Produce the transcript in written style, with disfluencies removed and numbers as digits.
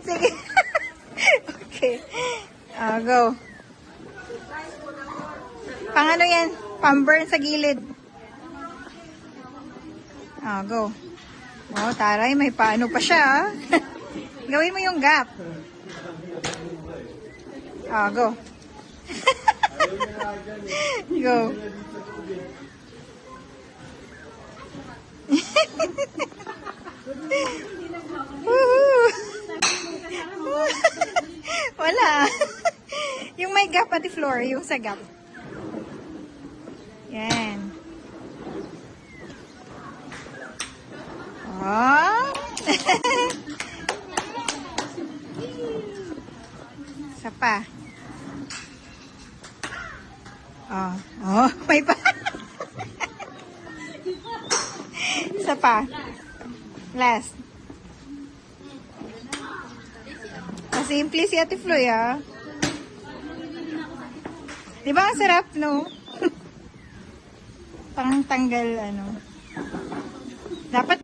Sige. Okay. Go. Pang ano yan? Pang-burn sa gilid. Go. Wow, taray. May paano pa siya, ah. Gawin mo yung gap. Go. Go. Wala. Yung may gap pati floor, yung sa gap. Yan. Oh. Isa pa. May pa. Isa pa. Last. Simple si Ate Floy, ah. Di ba ang sarap, no? Pang tanggal, ano. Dapat